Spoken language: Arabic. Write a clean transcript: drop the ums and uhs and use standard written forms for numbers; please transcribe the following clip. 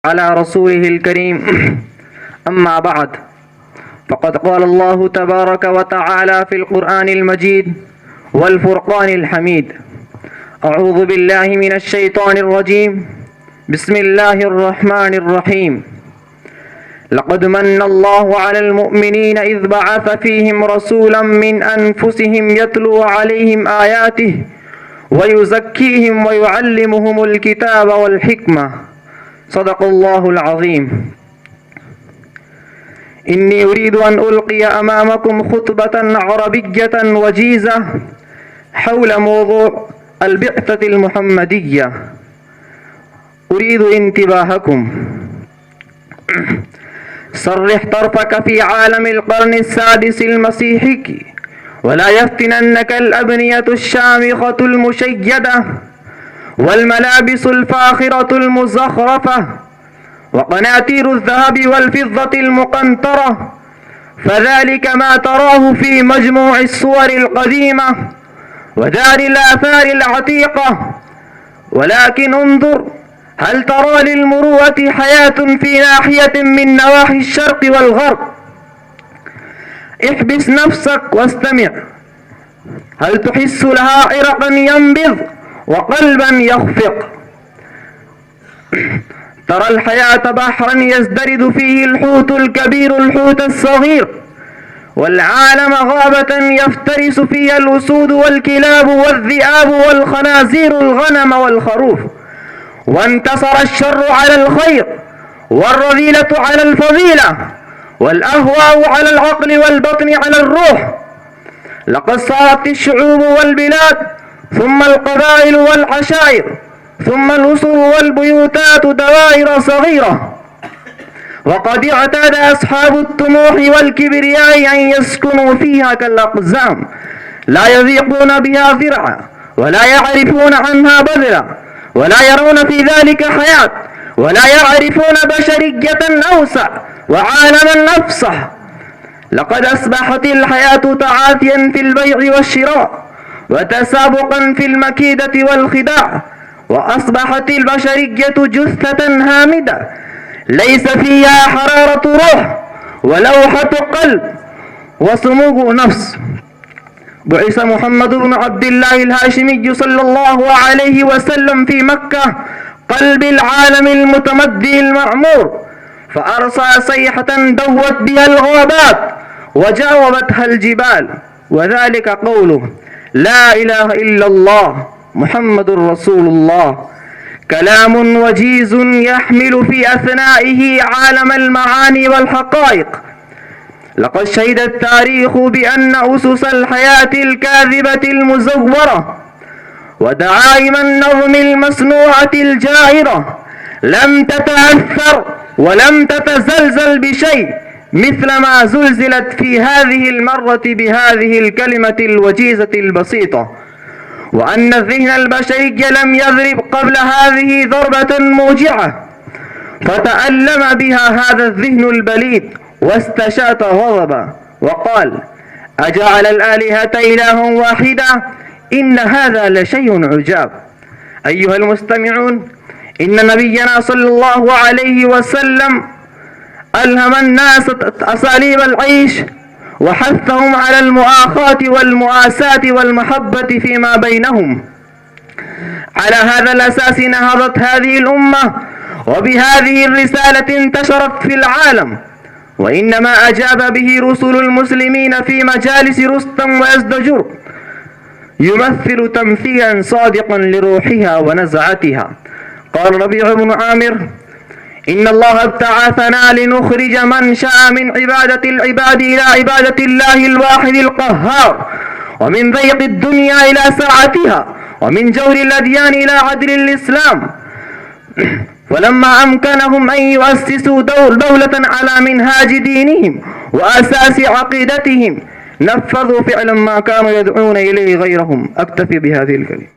على رسوله الكريم. أما بعد، فقد قال الله تبارك وتعالى في القرآن المجيد والفرقان الحميد: أعوذ بالله من الشيطان الرجيم. بسم الله الرحمن الرحيم. لقد من الله على المؤمنين إذ بعث فيهم رسولا من أنفسهم يتلو عليهم آياته ويزكيهم ويعلمهم الكتاب والحكمة. صدق الله العظيم. إني أريد أن ألقي أمامكم خطبة عربية وجيزة حول موضوع البعثة المحمدية. أريد انتباهكم. صرح طرفك في عالم القرن السادس المسيحي، ولا يفتننك الأبنية الشامخة المشيدة والملابس الفاخرة المزخرفة وقناطير الذهب والفضة المقنطرة، فذلك ما تراه في مجموع الصور القديمة ودار الآثار العتيقة. ولكن انظر، هل ترى للمروءة حياة في ناحية من نواحي الشرق والغرب؟ احبس نفسك واستمع. هل تحس لها عرقا ينبض وقلبا يخفق؟ ترى الحياة بحرا يزدرد فيه الحوت الكبير الحوت الصغير، والعالم غابة يفترس فيها الأسود والكلاب والذئاب والخنازير الغنم والخروف. وانتصر الشر على الخير، والرذيلة على الفضيلة، والأهواء على العقل والبطن على الروح. لقد صارت الشعوب والبلاد، ثم القبائل والعشائر، ثم الأسر والبيوتات دوائر صغيرة. وقد اعتاد أصحاب الطموح والكبرياء أن يسكنوا فيها كالأقزام، لا يذيقون بها ذرعا ولا يعرفون عنها بذلا، ولا يرون في ذلك حياة، ولا يعرفون بشرية أوسع وعالما أفصح. لقد أصبحت الحياة تعاثيا في البيع والشراء، وتسابقا في المكيدة والخداع، وأصبحت البشرية جثة هامدة ليس فيها حرارة روح ولوحة قلب وسمو نفس. بعث محمد بن عبد الله الهاشمي صلى الله عليه وسلم في مكة، قلب العالم المتمدي المعمور، فأرسل صيحة دوت بها الغابات وجاوبتها الجبال، وذلك قوله: لا إله إلا الله محمد رسول الله. كلام وجيز يحمل في أثنائه عالم المعاني والحقائق. لقد شهد التاريخ بأن أسس الحياة الكاذبة المزورة ودعائم النظم المصنوعة الجائرة لم تتأثر ولم تتزلزل بشيء مثل ما زلزلت في هذه المرة بهذه الكلمة الوجيزة البسيطة، وأن الذهن البشري لم يضرب قبل هذه ضربة موجعة فتألم بها هذا الذهن البليد واستشاط غضبا وقال: أجعل الآلهة إلها واحدا إن هذا لشيء عجاب. أيها المستمعون، إن نبينا صلى الله عليه وسلم ألهم الناس أساليب العيش، وحثهم على المؤاخاة والمؤاساة والمحبة فيما بينهم. على هذا الأساس نهضت هذه الأمة، وبهذه الرسالة انتشرت في العالم. وإنما أجاب به رسل المسلمين في مجالس رستم ويزدجر يمثل تمثيلا صادقا لروحها ونزعتها. قال ربيع بن عامر: إن الله ابتعثنا لنخرج من شاء من عبادة العباد إلى عبادة الله الواحد القهار، ومن ضيق الدنيا إلى سعتها، ومن جور الأديان إلى عدل الإسلام. ولما أمكنهم أن يؤسسوا دولة على منهاج دينهم وأساس عقيدتهم، نفذوا فعلا ما كانوا يدعون إليه غيرهم. أكتفي بهذه الكلمة.